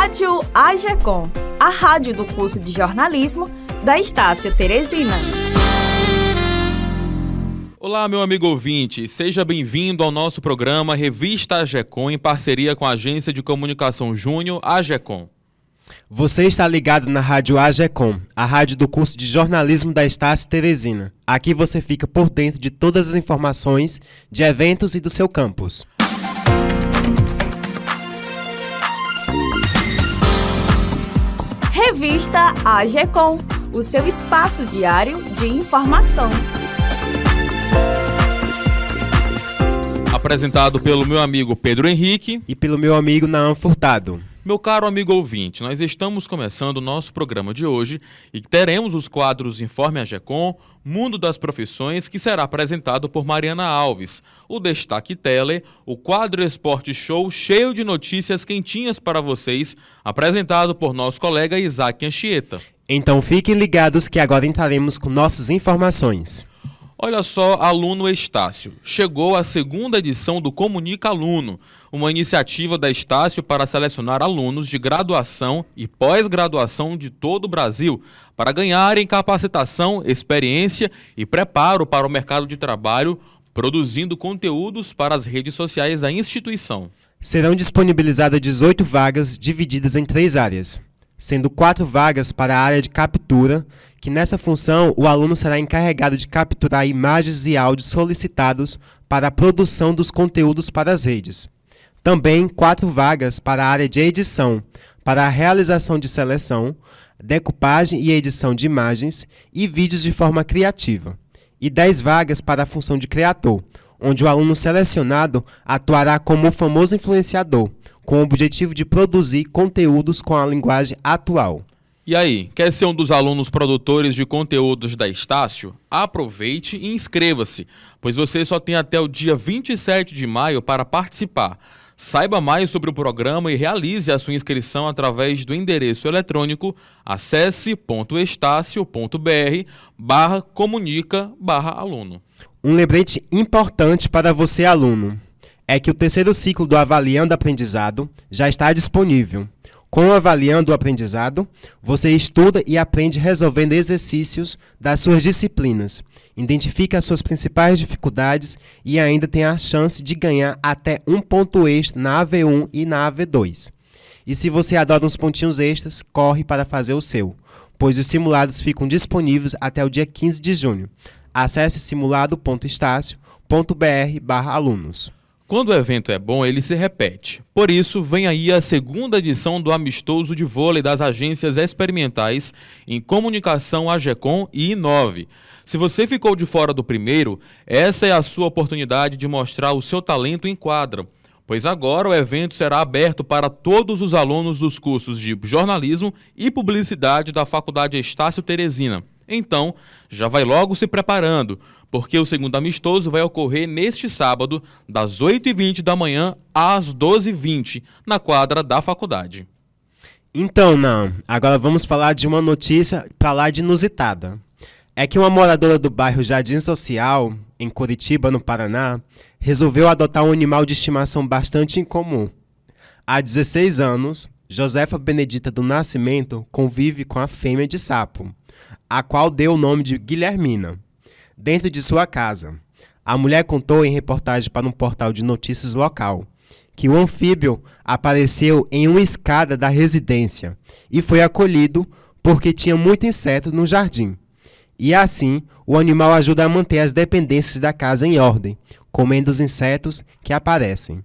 Rádio AGECOM, a rádio do curso de jornalismo da Estácio Teresina. Olá, meu amigo ouvinte, seja bem-vindo ao nosso programa Revista AGECOM, em parceria com a Agência de Comunicação Júnior AGECOM. Você está ligado na Rádio AGECOM, a rádio do curso de jornalismo da Estácio Teresina. Aqui você fica por dentro de todas as informações de eventos e do seu campus. Revista AGECOM, o seu espaço diário de informação. Apresentado pelo meu amigo Pedro Henrique E pelo meu amigo Naam Furtado. Meu caro amigo ouvinte, nós estamos começando o nosso programa de hoje e teremos os quadros Informe AGECOM, Mundo das Profissões, que será apresentado por Mariana Alves, o Destaque Tele, o quadro Esporte Show cheio de notícias quentinhas para vocês, apresentado por nosso colega Isaac Anchieta. Então fiquem ligados que agora entraremos com nossas informações. Olha só, aluno Estácio. Chegou a segunda edição do Comunica Aluno, uma iniciativa da Estácio para selecionar alunos de graduação e pós-graduação de todo o Brasil para ganharem capacitação, experiência e preparo para o mercado de trabalho, produzindo conteúdos para as redes sociais da instituição. Serão disponibilizadas 18 vagas divididas em 3 áreas, sendo 4 vagas para a área de captura, que nessa função o aluno será encarregado de capturar imagens e áudios solicitados para a produção dos conteúdos para as redes. Também 4 vagas para a área de edição, para a realização de seleção, decupagem e edição de imagens e vídeos de forma criativa. E 10 vagas para a função de criador, onde o aluno selecionado atuará como o famoso influenciador, com o objetivo de produzir conteúdos com a linguagem atual. E aí, quer ser um dos alunos produtores de conteúdos da Estácio? Aproveite e inscreva-se, pois você só tem até o dia 27 de maio para participar. Saiba mais sobre o programa e realize a sua inscrição através do endereço eletrônico acesse.estacio.br/comunica/aluno. Um lembrete importante para você, aluno, é que o terceiro ciclo do Avaliando Aprendizado já está disponível. Com o Avaliando o Aprendizado, você estuda e aprende resolvendo exercícios das suas disciplinas, identifica as suas principais dificuldades e ainda tem a chance de ganhar até um ponto extra na AV1 e na AV2. E se você adora uns pontinhos extras, corre para fazer o seu, pois os simulados ficam disponíveis até o dia 15 de junho. Acesse simulado.estacio.br/alunos. Quando o evento é bom, ele se repete. Por isso, vem aí a segunda edição do Amistoso de Vôlei das Agências Experimentais em Comunicação AGECOM e Inove. Se você ficou de fora do primeiro, essa é a sua oportunidade de mostrar o seu talento em quadra, pois agora o evento será aberto para todos os alunos dos cursos de jornalismo e publicidade da Faculdade Estácio Teresina. Então, já vai logo se preparando, porque o segundo amistoso vai ocorrer neste sábado, das 8h20 da manhã às 12h20, na quadra da faculdade. Então, não, agora vamos falar de uma notícia para lá de inusitada. É que uma moradora do bairro Jardim Social, em Curitiba, no Paraná, resolveu adotar um animal de estimação bastante incomum. Há 16 anos, Josefa Benedita do Nascimento convive com a fêmea de sapo, a qual deu o nome de Guilhermina, dentro de sua casa. A mulher contou em reportagem para um portal de notícias local que o anfíbio apareceu em uma escada da residência e foi acolhido porque tinha muito inseto no jardim. E assim, o animal ajuda a manter as dependências da casa em ordem, comendo os insetos que aparecem.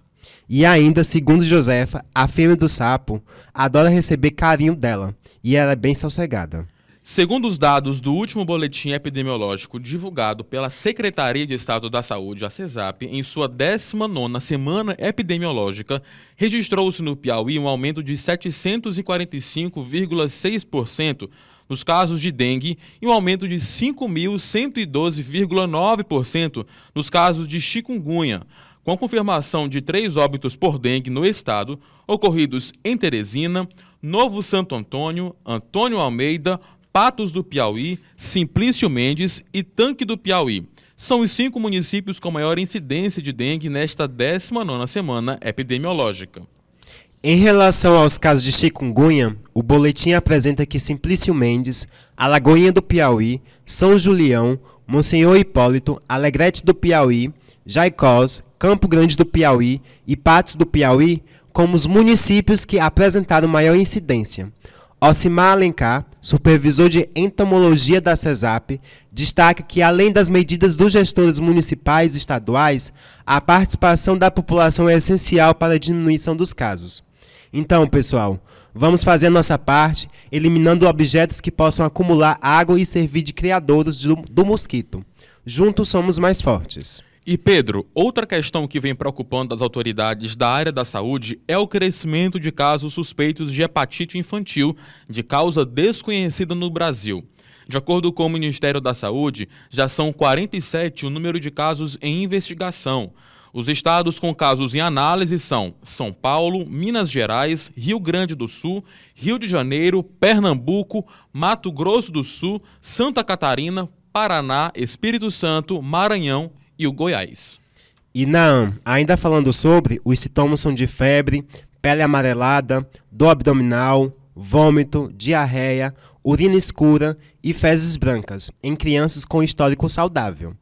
E ainda, segundo Josefa, a fêmea do sapo adora receber carinho dela e ela é bem sossegada. Segundo os dados do último boletim epidemiológico divulgado pela Secretaria de Estado da Saúde, a CESAP, em sua 19ª semana epidemiológica, registrou-se no Piauí um aumento de 745,6% nos casos de dengue e um aumento de 5.112,9% nos casos de chikungunya, com a confirmação de 3 óbitos por dengue no estado, ocorridos em Teresina, Novo Santo Antônio, Antônio Almeida, Patos do Piauí, Simplício Mendes e Tanque do Piauí. São os 5 municípios com maior incidência de dengue nesta 19ª semana epidemiológica. Em relação aos casos de chikungunya, o boletim apresenta que Simplício Mendes, Alagoinha do Piauí, São Julião, Monsenhor Hipólito, Alegrete do Piauí, Jaicós, Campo Grande do Piauí e Patos do Piauí como os municípios que apresentaram maior incidência. Ocimar Alencar, supervisor de entomologia da CESAP, destaca que, além das medidas dos gestores municipais e estaduais, a participação da população é essencial para a diminuição dos casos. Então, pessoal, vamos fazer a nossa parte, eliminando objetos que possam acumular água e servir de criadouros do mosquito. Juntos somos mais fortes. E Pedro, outra questão que vem preocupando as autoridades da área da saúde é o crescimento de casos suspeitos de hepatite infantil de causa desconhecida no Brasil. De acordo com o Ministério da Saúde, já são 47 o número de casos em investigação. Os estados com casos em análise são São Paulo, Minas Gerais, Rio Grande do Sul, Rio de Janeiro, Pernambuco, Mato Grosso do Sul, Santa Catarina, Paraná, Espírito Santo, Maranhão e o Goiás. E Naam, ainda falando sobre, os sintomas são de febre, pele amarelada, dor abdominal, vômito, diarreia, urina escura e fezes brancas, em crianças com histórico saudável.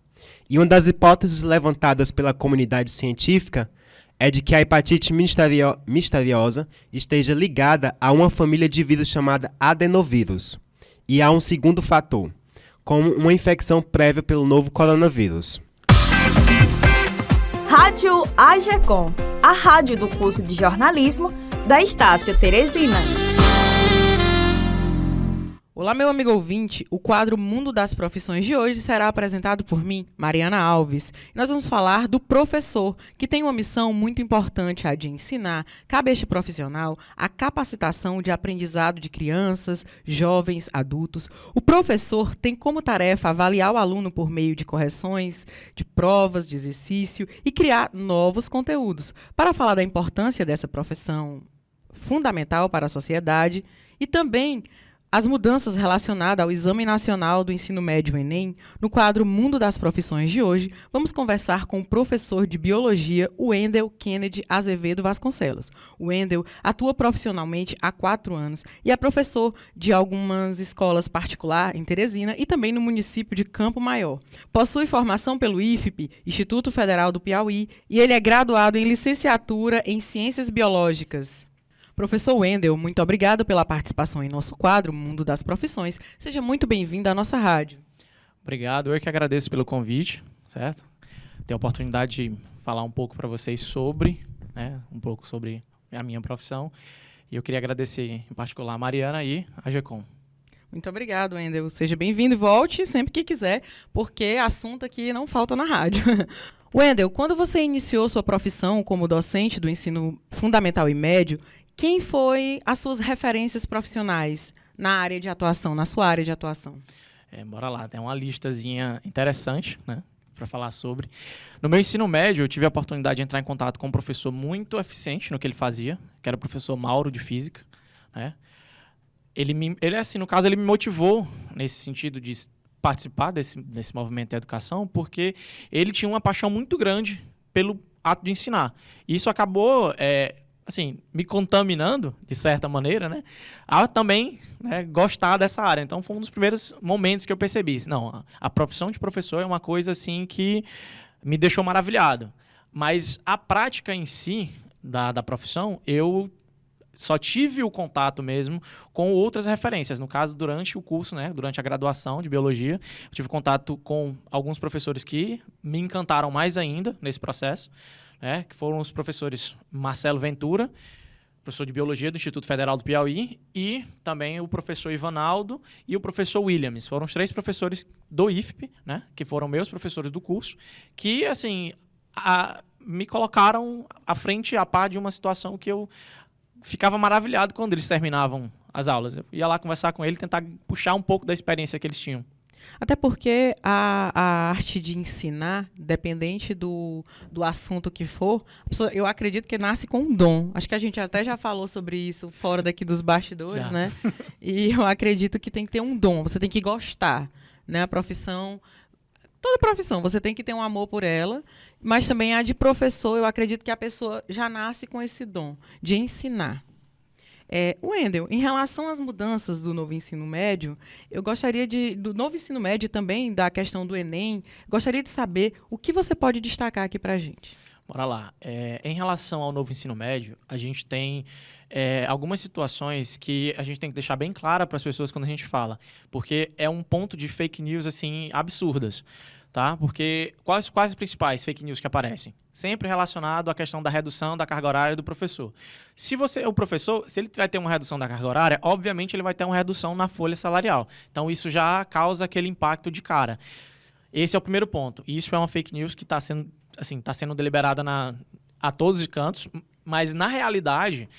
E uma das hipóteses levantadas pela comunidade científica é de que a hepatite misteriosa esteja ligada a uma família de vírus chamada adenovírus. E há um segundo fator, como uma infecção prévia pelo novo coronavírus. Rádio AGECOM, a rádio do curso de jornalismo da Estácio Teresina. Olá, meu amigo ouvinte, o quadro Mundo das Profissões de hoje será apresentado por mim, Mariana Alves. Nós vamos falar do professor, que tem uma missão muito importante, a de ensinar. Cabe a este profissional a capacitação de aprendizado de crianças, jovens, adultos. O professor tem como tarefa avaliar o aluno por meio de correções, de provas, de exercício e criar novos conteúdos. Para falar da importância dessa profissão fundamental para a sociedade e também as mudanças relacionadas ao Exame Nacional do Ensino Médio Enem, no quadro Mundo das Profissões de hoje, vamos conversar com o professor de Biologia, Wendel Kennedy Azevedo Vasconcelos. O Wendel atua profissionalmente há 4 anos e é professor de algumas escolas particulares em Teresina e também no município de Campo Maior. Possui formação pelo IFP, Instituto Federal do Piauí, e ele é graduado em licenciatura em Ciências Biológicas. Professor Wendel, muito obrigado pela participação em nosso quadro Mundo das Profissões. Seja muito bem-vindo à nossa rádio. Obrigado, eu que agradeço pelo convite, certo? Ter a oportunidade de falar um pouco para vocês sobre, um pouco sobre a minha profissão. E eu queria agradecer, em particular, a Mariana e a GECOM. Muito obrigado, Wendel. Seja bem-vindo e volte sempre que quiser, porque assunto aqui não falta na rádio. Wendel, quando você iniciou sua profissão como docente do ensino fundamental e médio, quem foi as suas referências profissionais na área de atuação, na sua área de atuação? Bora lá, tem uma listazinha interessante, para falar sobre. No meu ensino médio, eu tive a oportunidade de entrar em contato com um professor muito eficiente no que ele fazia, que era o professor Mauro, de Física. Ele, no caso, ele me motivou nesse sentido de participar desse movimento de educação, porque ele tinha uma paixão muito grande pelo ato de ensinar. E isso acabou me contaminando, de certa maneira, a também gostar dessa área. Então, foi um dos primeiros momentos que eu percebi. Não, a profissão de professor é uma coisa assim que me deixou maravilhado. Mas a prática em si da profissão, eu só tive o contato mesmo com outras referências. No caso, durante o curso, durante a graduação de Biologia, eu tive contato com alguns professores que me encantaram mais ainda nesse processo, que foram os professores Marcelo Ventura, professor de Biologia do Instituto Federal do Piauí, e também o professor Ivanaldo e o professor Williams. Foram os 3 professores do IFP, que foram meus professores do curso, que me colocaram à frente, a par de uma situação que eu ficava maravilhado quando eles terminavam as aulas. Eu ia lá conversar com ele, tentar puxar um pouco da experiência que eles tinham. Até porque a arte de ensinar, dependente do assunto que for, eu acredito que nasce com um dom. Acho que a gente até já falou sobre isso fora daqui dos bastidores, E eu acredito que tem que ter um dom, você tem que gostar, A profissão toda profissão, você tem que ter um amor por ela, mas também a de professor, eu acredito que a pessoa já nasce com esse dom de ensinar. Wendel, em relação às mudanças do novo ensino médio, eu gostaria do novo ensino médio também, da questão do Enem, gostaria de saber o que você pode destacar aqui para a gente. Bora lá. Em relação ao novo ensino médio, a gente tem algumas situações que a gente tem que deixar bem clara para as pessoas quando a gente fala, porque é um ponto de fake news assim absurdas, tá? Porque quais as principais fake news que aparecem? Sempre relacionado à questão da redução da carga horária do professor. O professor, se ele vai ter uma redução da carga horária, obviamente ele vai ter uma redução na folha salarial. Então isso já causa aquele impacto de cara. Esse é o primeiro ponto. Isso é uma fake news que está sendo deliberada a todos os cantos, mas na realidade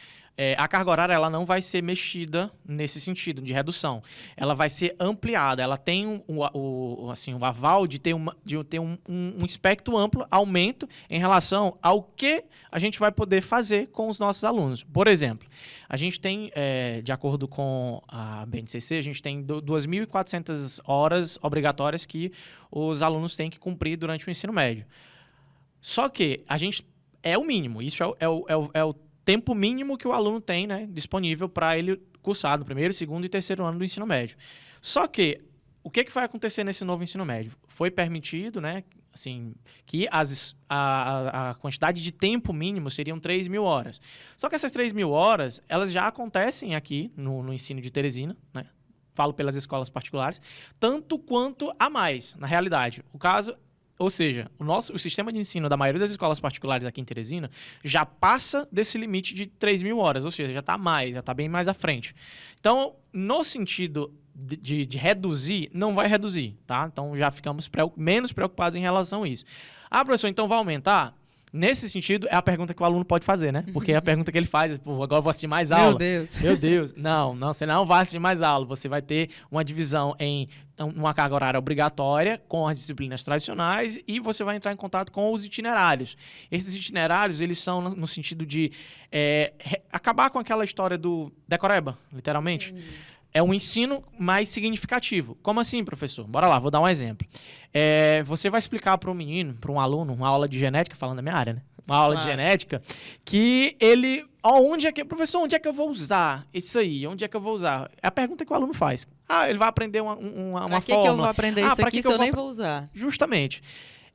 a carga horária ela não vai ser mexida nesse sentido de redução. Ela vai ser ampliada. Ela tem o aval de ter um espectro amplo, aumento em relação ao que a gente vai poder fazer com os nossos alunos. Por exemplo, a gente tem, de acordo com a BNCC, a gente tem 2.400 horas obrigatórias que os alunos têm que cumprir durante o ensino médio. Só que a gente é o mínimo. Isso é o tempo mínimo que o aluno tem, né, disponível para ele cursar no primeiro, segundo e terceiro ano do ensino médio. Só que, o que vai acontecer nesse novo ensino médio? Foi permitido, né, assim, que a quantidade de tempo mínimo seriam 3.000 horas. Só que essas 3.000 horas, elas já acontecem aqui no ensino de Teresina, né? Falo pelas escolas particulares, tanto quanto a mais, na realidade. Ou seja, o sistema de ensino da maioria das escolas particulares aqui em Teresina já passa desse limite de 3.000 horas, ou seja, já está bem mais à frente. Então, no sentido de reduzir, não vai reduzir, tá? Então, já ficamos menos preocupados em relação a isso. Professor, então vai aumentar? Nesse sentido, é a pergunta que o aluno pode fazer, né? Porque é a pergunta que ele faz, pô, agora eu vou assistir mais aula. Meu Deus. Meu Deus. Não, você não vai assistir mais aula. Você vai ter uma divisão em uma carga horária obrigatória com as disciplinas tradicionais e você vai entrar em contato com os itinerários. Esses itinerários, eles são no sentido de acabar com aquela história do decoreba, literalmente. É um ensino mais significativo. Como assim, professor? Bora lá, vou dar um exemplo. Você vai explicar para um menino, para um aluno, uma aula de genética, falando da minha área, né? Uma aula de genética, que ele... professor, onde é que eu vou usar isso aí? Onde é que eu vou usar? É a pergunta que o aluno faz. Ele vai aprender uma fórmula. Pra que eu vou aprender isso aqui se eu nem vou usar? Justamente.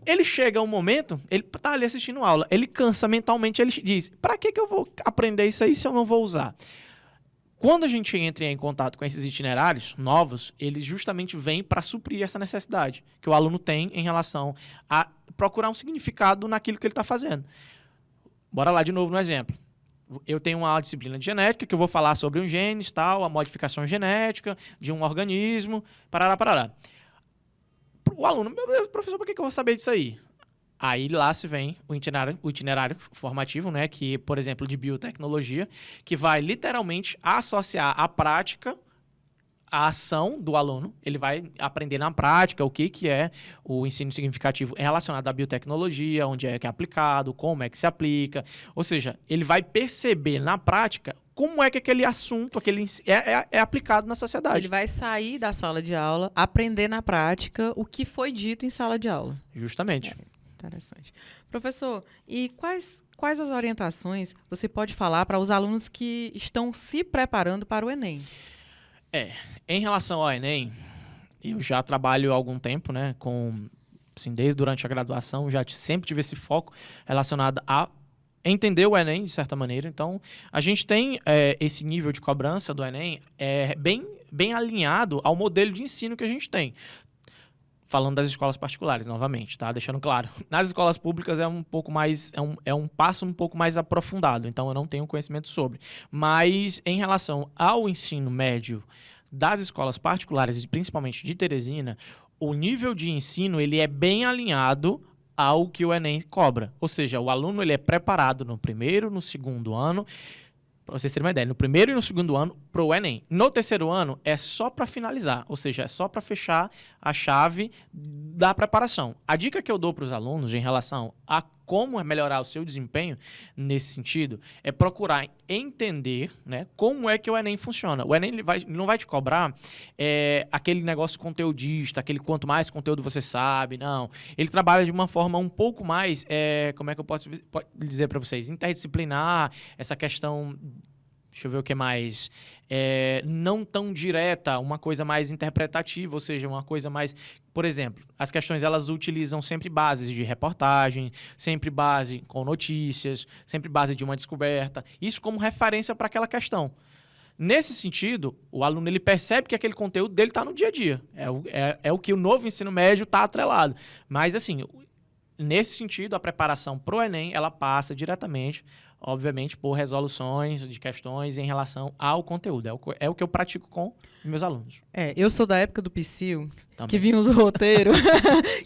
Ele chega a um momento, ele tá ali assistindo aula, ele cansa mentalmente, ele diz, para que eu vou aprender isso aí se eu não vou usar? Quando a gente entra em contato com esses itinerários novos, eles justamente vêm para suprir essa necessidade que o aluno tem em relação a procurar um significado naquilo que ele está fazendo. Bora lá de novo no exemplo. Eu tenho uma disciplina de genética que eu vou falar sobre um genes, tal, a modificação genética de um organismo, parará. O aluno, meu Deus, professor, por que eu vou saber disso aí? Aí lá se vem o itinerário formativo, né, que, por exemplo, de biotecnologia, que vai literalmente associar a prática à ação do aluno. Ele vai aprender na prática o que é o ensino significativo relacionado à biotecnologia, onde é que é aplicado, como é que se aplica. Ou seja, ele vai perceber na prática como é que aquele assunto é aplicado na sociedade. Ele vai sair da sala de aula, aprender na prática o que foi dito em sala de aula. Justamente. Interessante. Professor, e quais as orientações você pode falar para os alunos que estão se preparando para o Enem? Em relação ao Enem, eu já trabalho há algum tempo, né, desde durante a graduação, já sempre tive esse foco relacionado a entender o Enem, de certa maneira. Então, a gente tem esse nível de cobrança do Enem bem alinhado ao modelo de ensino que a gente tem. Falando das escolas particulares, novamente, tá? Deixando claro. Nas escolas públicas é um pouco mais... É um passo um pouco mais aprofundado, então eu não tenho conhecimento sobre. Mas, em relação ao ensino médio das escolas particulares, principalmente de Teresina, o nível de ensino ele é bem alinhado ao que o Enem cobra. Ou seja, o aluno ele é preparado no primeiro, no segundo ano... Para vocês terem uma ideia, no primeiro e no segundo ano, para o Enem. No terceiro ano, é só para finalizar, ou seja, é só para fechar a chave da preparação. A dica que eu dou para os alunos em relação a como melhorar o seu desempenho nesse sentido é procurar entender, né, como é que o Enem funciona. O Enem ele não vai te cobrar aquele negócio conteudista, aquele quanto mais conteúdo você sabe, não. Ele trabalha de uma forma um pouco mais, como é que eu posso dizer para vocês, interdisciplinar, essa questão... Deixa eu ver o que mais. Não tão direta, uma coisa mais interpretativa, ou seja, uma coisa mais... Por exemplo, as questões elas utilizam sempre bases de reportagem, sempre base com notícias, sempre base de uma descoberta. Isso como referência para aquela questão. Nesse sentido, o aluno ele percebe que aquele conteúdo dele está no dia a dia. É o que o novo ensino médio está atrelado. Mas, assim, nesse sentido, a preparação para o Enem, ela passa diretamente... obviamente, por resoluções de questões em relação ao conteúdo. É o que eu pratico com meus alunos. Eu sou da época do Psyu, Também. que vinha os roteiros,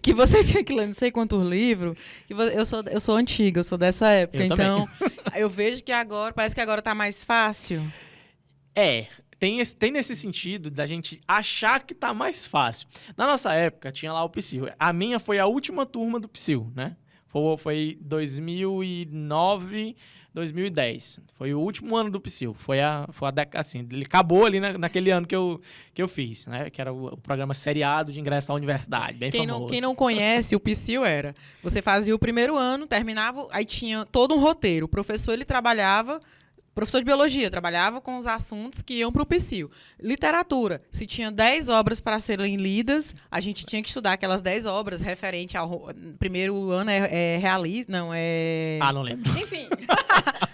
que você tinha que ler não sei quantos livros. Eu sou antiga, eu sou dessa época. Eu então, eu vejo que agora, parece que agora tá mais fácil. Tem nesse sentido da gente achar que tá mais fácil. Na nossa época, tinha lá o Psyu. A minha foi a última turma do Psyu, né? Foi 2009, 2010. Foi o último ano do Psyu. Foi a década, assim, ele acabou ali naquele ano que eu fiz, né? Que era o programa seriado de ingresso à universidade, bem famoso. Quem não conhece, o Psyu você fazia o primeiro ano, terminava, aí tinha todo um roteiro. O professor, ele trabalhava... Professor de biologia, trabalhava com os assuntos que iam para o Psyu. Literatura, se tinha 10 obras para serem lidas, a gente tinha que estudar aquelas 10 obras referente ao primeiro ano Não lembro. Enfim,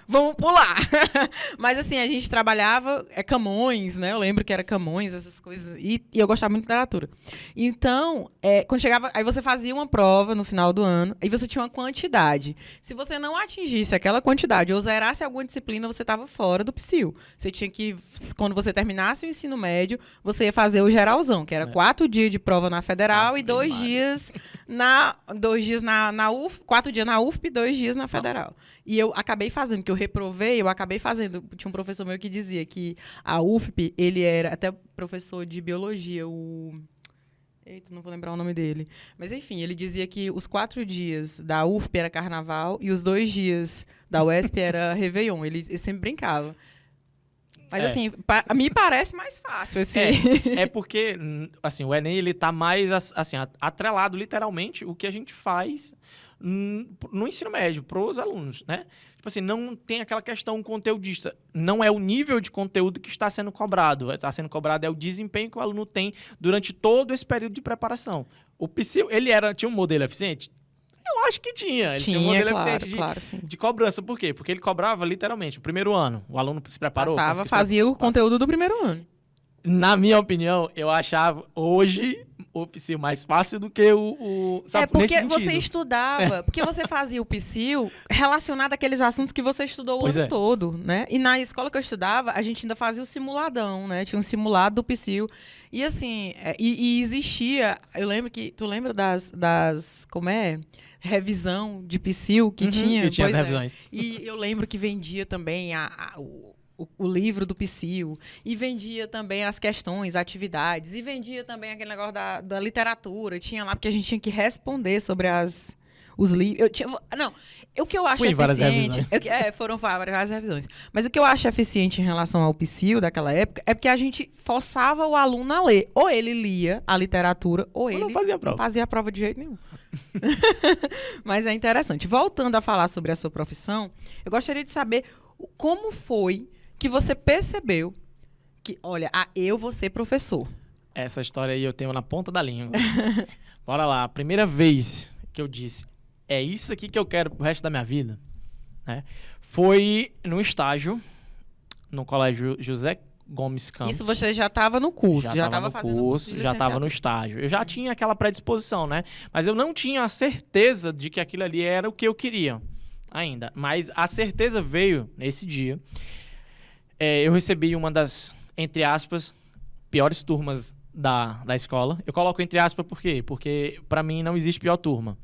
vamos pular. Mas assim, a gente trabalhava Camões, né? Eu lembro que era Camões, essas coisas, e eu gostava muito de literatura. Então, quando chegava, aí você fazia uma prova no final do ano, aí você tinha uma quantidade. Se você não atingisse aquela quantidade ou zerasse alguma disciplina, você estava fora do Psyu. Você tinha que, quando você terminasse o ensino médio, você ia fazer o geralzão, que era 4 dias de prova na Federal e 2 dias na 4 dias na UFP e 2 dias na Federal. E eu acabei fazendo, que eu reprovei, tinha um professor meu que dizia que a UFP, ele era até professor de biologia, Eita, não vou lembrar o nome dele. Mas, enfim, ele dizia que os 4 dias da UFP era carnaval e os 2 dias da UESP era Réveillon. Ele sempre brincava. Mas, assim, me parece mais fácil. Assim. Porque, assim, o Enem, ele tá mais, assim, atrelado, literalmente, o que a gente faz no ensino médio, pros alunos, né? Tipo assim, não tem aquela questão conteudista. Não é o nível de conteúdo que está sendo cobrado. Está sendo cobrado é o desempenho que o aluno tem durante todo esse período de preparação. O Psyu, tinha um modelo eficiente? Eu acho que tinha. Ele tinha um modelo eficiente de cobrança. Por quê? Porque ele cobrava literalmente o primeiro ano. O aluno se preparou. Fazia o conteúdo do primeiro ano. Na minha opinião, eu achava hoje o Psyu mais fácil do que sabe, porque você estudava, porque você fazia o Psyu relacionado àqueles assuntos que você estudou o ano todo, né? E na escola que eu estudava, a gente ainda fazia o simuladão, né? Tinha um simulado do Psyu. E assim, e existia, eu lembro que, tu lembra das como é? Revisão de Psyu que tinha? Que tinha as revisões. E eu lembro que vendia também o livro do Psyu, e vendia também as questões, atividades, e vendia também aquele negócio da literatura, tinha lá, porque a gente tinha que responder sobre os livros. O que eu acho eficiente... foram várias revisões. Mas o que eu acho eficiente em relação ao Psyu daquela época é porque a gente forçava o aluno a ler. Ou ele lia a literatura, ou ele não fazia a prova de jeito nenhum. Mas é interessante. Voltando a falar sobre a sua profissão, eu gostaria de saber como foi que você percebeu que, olha, eu vou ser professor. Essa história aí eu tenho na ponta da língua. Bora lá. A primeira vez que eu disse, é isso aqui que eu quero pro resto da minha vida, né? Foi no estágio, no Colégio José Gomes Campos. Isso você já estava no curso, já estava fazendo curso, já estava no estágio. Eu já tinha aquela predisposição, né? Mas eu não tinha a certeza de que aquilo ali era o que eu queria ainda. Mas a certeza veio nesse dia. Eu recebi uma das, entre aspas, piores turmas da escola. Eu coloco entre aspas por quê? Porque, para mim, não existe pior turma.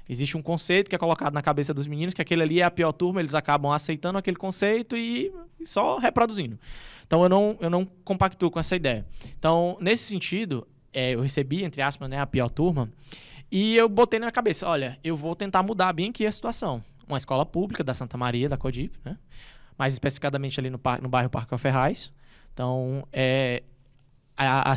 Existe um conceito que é colocado na cabeça dos meninos, que aquele ali é a pior turma, eles acabam aceitando aquele conceito e só reproduzindo. Então, eu não compactuo com essa ideia. Então, nesse sentido, eu recebi, entre aspas, né, a pior turma. E eu botei na minha cabeça, olha, eu vou tentar mudar bem aqui a situação. Uma escola pública da Santa Maria, da Codip, né? Mais especificadamente ali no bairro Parque Ferraz. Então, a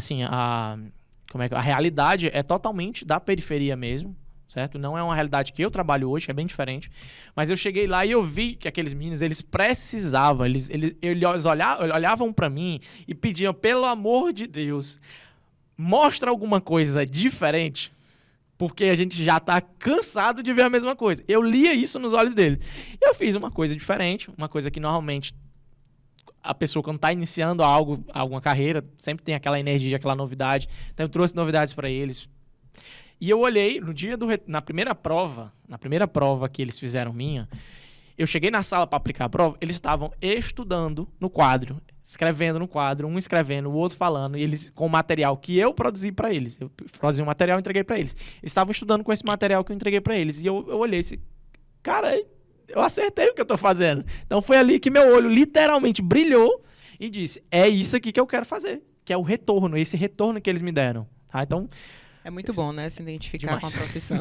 realidade é totalmente da periferia mesmo, certo? Não é uma realidade que eu trabalho hoje, é bem diferente. Mas eu cheguei lá e eu vi que aqueles meninos, eles precisavam, eles olhavam para mim e pediam, pelo amor de Deus, mostra alguma coisa diferente, porque a gente já tá cansado de ver a mesma coisa. Eu lia isso nos olhos dele. Eu fiz uma coisa diferente, uma coisa que normalmente a pessoa, quando está iniciando alguma carreira, sempre tem aquela energia, aquela novidade. Então, eu trouxe novidades para eles. E eu olhei, no dia na primeira prova que eles fizeram minha, eu cheguei na sala para aplicar a prova, eles estavam estudando no quadro, escrevendo no quadro, um escrevendo, o outro falando, e eles com o material que eu produzi para eles. Eu produzi um material e entreguei para eles. Eles estavam estudando com esse material que eu entreguei para eles. E eu olhei assim, cara, eu acertei o que eu tô fazendo. Então foi ali que meu olho literalmente brilhou e disse, é isso aqui que eu quero fazer, que é o retorno, esse retorno que eles me deram. Tá? Então, é muito bom, né, se identificar demais. com a profissão.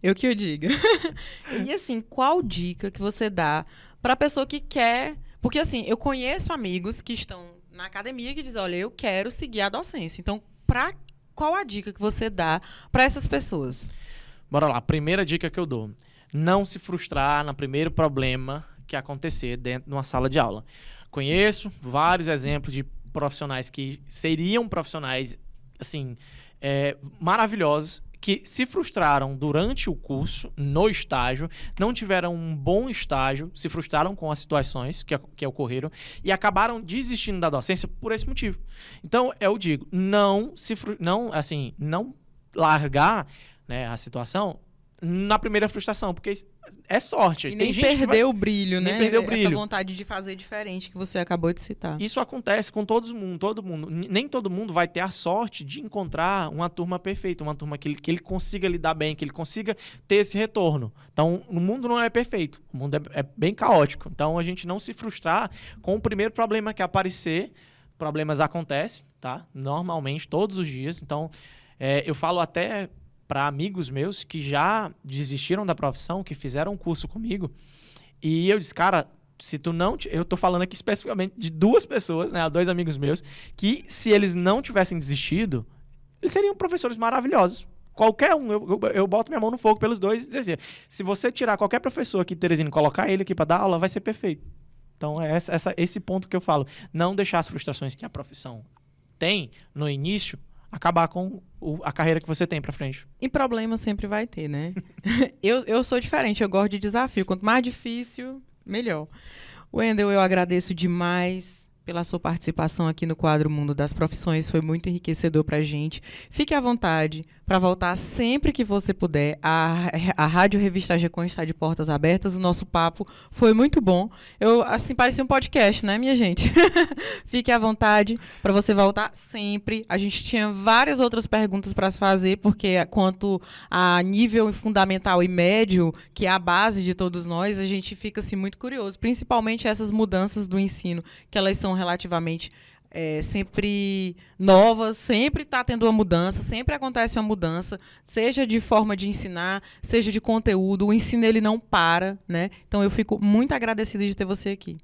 Eu que o diga. E assim, qual dica que você dá para pessoa que quer... Porque assim, eu conheço amigos que estão na academia que dizem, olha, eu quero seguir a docência. Então, qual a dica que você dá para essas pessoas? Bora lá, primeira dica que eu dou. Não se frustrar no primeiro problema que acontecer dentro de uma sala de aula. Conheço vários exemplos de profissionais que seriam profissionais, assim, maravilhosos, que se frustraram durante o curso, no estágio, não tiveram um bom estágio, se frustraram com as situações que ocorreram e acabaram desistindo da docência por esse motivo. Então, eu digo, não largar, né, a situação na primeira frustração, porque é sorte. E nem perder o brilho, né? Perder o brilho. Essa vontade de fazer diferente que você acabou de citar. Isso acontece com todo mundo. Nem todo mundo vai ter a sorte de encontrar uma turma perfeita, uma turma que ele consiga lidar bem, que ele consiga ter esse retorno. Então, o mundo não é perfeito. O mundo é bem caótico. Então, a gente não se frustrar com o primeiro problema que aparecer. Problemas acontecem, tá? Normalmente, todos os dias. Então, eu falo até para amigos meus que já desistiram da profissão, que fizeram um curso comigo, e eu disse, cara, se tu não... Eu tô falando aqui especificamente de 2 pessoas, né, 2 amigos meus, que se eles não tivessem desistido, eles seriam professores maravilhosos. Qualquer um, eu boto minha mão no fogo pelos 2 e dizer assim, se você tirar qualquer professor aqui de Teresina e colocar ele aqui para dar aula, vai ser perfeito. Então, é esse ponto que eu falo. Não deixar as frustrações que a profissão tem no início acabar com a carreira que você tem pra frente. E problema sempre vai ter, né? eu sou diferente, eu gosto de desafio. Quanto mais difícil, melhor. Wendel, eu agradeço demais pela sua participação aqui no quadro Mundo das Profissões. Foi muito enriquecedor pra gente. Fique à vontade para voltar sempre que você puder. A Rádio Revista AGECOM está de portas abertas. O nosso papo foi muito bom. Assim, parecia um podcast, né, minha gente? Fique à vontade para você voltar sempre. A gente tinha várias outras perguntas para se fazer, porque quanto a nível fundamental e médio, que é a base de todos nós, a gente fica assim, muito curioso. Principalmente essas mudanças do ensino, que elas são relativamente sempre novas, sempre está tendo uma mudança, sempre acontece uma mudança, seja de forma de ensinar, seja de conteúdo, o ensino ele não para, né? Então eu fico muito agradecida de ter você aqui.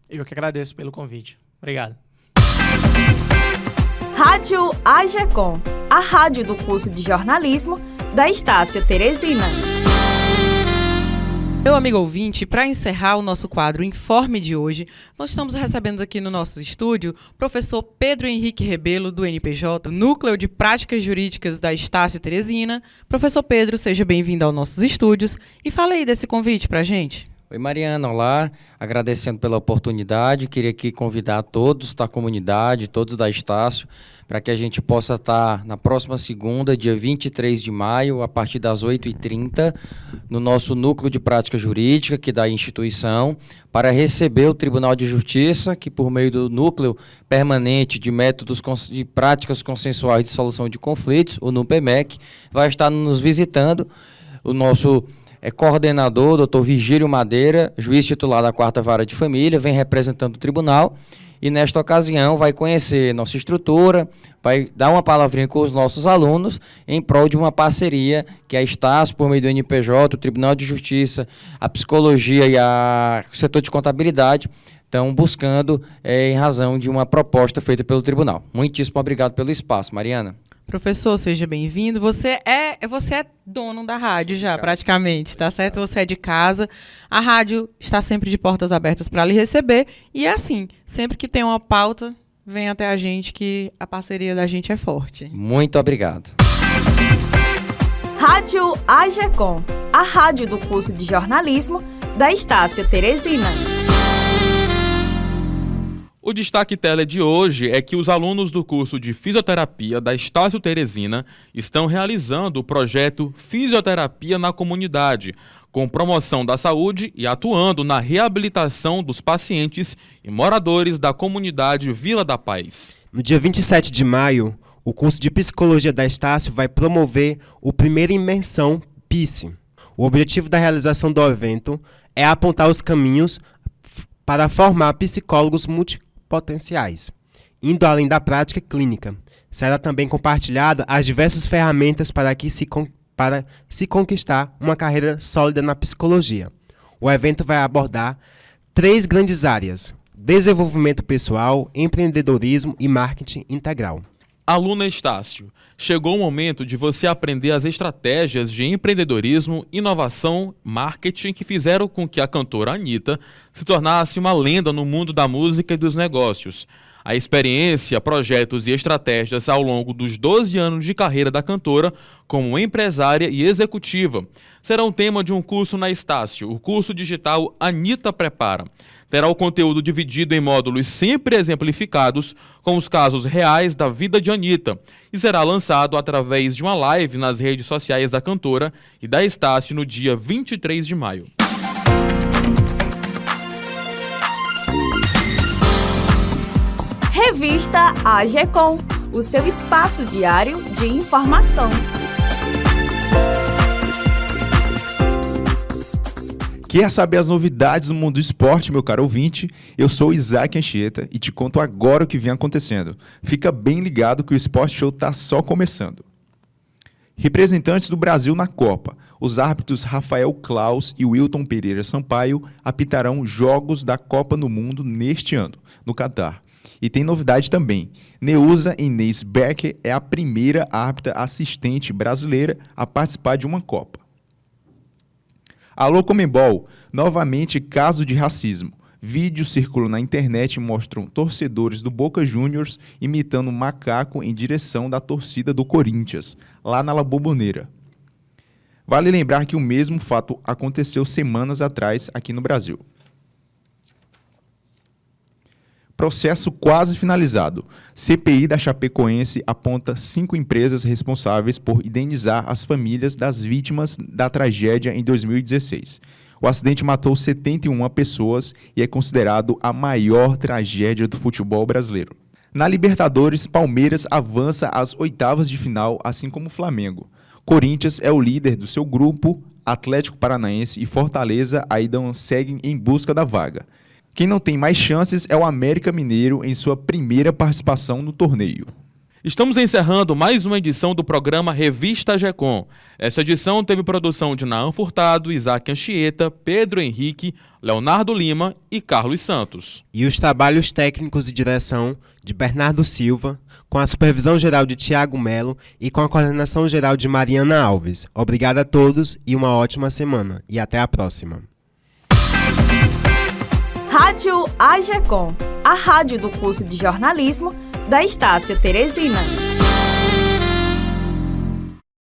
Eu que agradeço pelo convite. Obrigado. Rádio AGECOM, a rádio do curso de jornalismo da Estácio Teresina. Meu amigo ouvinte, para encerrar o nosso quadro Informe de hoje, nós estamos recebendo aqui no nosso estúdio o professor Pedro Henrique Rebelo, do NPJ, Núcleo de Práticas Jurídicas da Estácio Teresina. Professor Pedro, seja bem-vindo aos nossos estúdios e fala aí desse convite para a gente. Oi, Mariana, olá, agradecendo pela oportunidade, queria aqui convidar todos da comunidade, todos da Estácio, para que a gente possa estar na próxima segunda, dia 23 de maio, a partir das 8h30, no nosso Núcleo de Prática Jurídica, que da instituição, para receber o Tribunal de Justiça, que por meio do Núcleo Permanente de Métodos de Práticas Consensuais de Solução de Conflitos, o NUPEMEC, vai estar nos visitando. O nosso coordenador, doutor Virgílio Madeira, juiz titular da 4ª Vara de Família, vem representando o tribunal e nesta ocasião vai conhecer nossa estrutura, vai dar uma palavrinha com os nossos alunos em prol de uma parceria que a Estácio, por meio do NPJ, o Tribunal de Justiça, a Psicologia e o setor de contabilidade estão buscando em razão de uma proposta feita pelo tribunal. Muitíssimo obrigado pelo espaço, Mariana. Professor, seja bem-vindo. Você é dono da rádio já, praticamente, tá certo? Você é de casa. A rádio está sempre de portas abertas para lhe receber. E é assim, sempre que tem uma pauta, vem até a gente que a parceria da gente é forte. Muito obrigado. Rádio AGECOM, a rádio do curso de jornalismo da Estácio Teresina. O destaque tele de hoje é que os alunos do curso de fisioterapia da Estácio Teresina estão realizando o projeto Fisioterapia na Comunidade, com promoção da saúde e atuando na reabilitação dos pacientes e moradores da comunidade Vila da Paz. No dia 27 de maio, o curso de Psicologia da Estácio vai promover o primeiro Imersão PICE. O objetivo da realização do evento é apontar os caminhos para formar psicólogos multipotenciais, indo além da prática clínica. Será também compartilhado as diversas ferramentas para se conquistar uma carreira sólida na psicologia. O evento vai abordar 3 grandes áreas: desenvolvimento pessoal, empreendedorismo e marketing integral. Aluna Estácio, chegou o momento de você aprender as estratégias de empreendedorismo, inovação, marketing que fizeram com que a cantora Anitta se tornasse uma lenda no mundo da música e dos negócios. A experiência, projetos e estratégias ao longo dos 12 anos de carreira da cantora como empresária e executiva serão tema de um curso na Estácio, o curso digital Anitta Prepara. Terá o conteúdo dividido em módulos sempre exemplificados com os casos reais da vida de Anitta e será lançado através de uma live nas redes sociais da cantora e da Estácio no dia 23 de maio. Revista AGECOM, o seu espaço diário de informação. Quer saber as novidades do mundo do esporte, meu caro ouvinte? Eu sou Isaac Anchieta e te conto agora o que vem acontecendo. Fica bem ligado que o Sport Show está só começando. Representantes do Brasil na Copa. Os árbitros Rafael Claus e Wilton Pereira Sampaio apitarão jogos da Copa do Mundo neste ano, no Catar. E tem novidade também. Neuza Inês Becker é a primeira árbitra assistente brasileira a participar de uma Copa. Alô Comembol, novamente caso de racismo. Vídeos circulam na internet e mostram torcedores do Boca Juniors imitando um macaco em direção da torcida do Corinthians, lá na La Bombonera. Vale lembrar que o mesmo fato aconteceu semanas atrás aqui no Brasil. Processo quase finalizado. CPI da Chapecoense aponta 5 empresas responsáveis por indenizar as famílias das vítimas da tragédia em 2016. O acidente matou 71 pessoas e é considerado a maior tragédia do futebol brasileiro. Na Libertadores, Palmeiras avança às oitavas de final, assim como o Flamengo. Corinthians é o líder do seu grupo, Atlético Paranaense e Fortaleza ainda seguem em busca da vaga. Quem não tem mais chances é o América Mineiro em sua primeira participação no torneio. Estamos encerrando mais uma edição do programa Revista AGECOM. Essa edição teve produção de Naan Furtado, Isaac Anchieta, Pedro Henrique, Leonardo Lima e Carlos Santos. E os trabalhos técnicos e direção de Bernardo Silva, com a supervisão geral de Tiago Melo e com a coordenação geral de Mariana Alves. Obrigado a todos e uma ótima semana. E até a próxima. Rádio AGECOM, a rádio do curso de jornalismo da Estácio Teresina.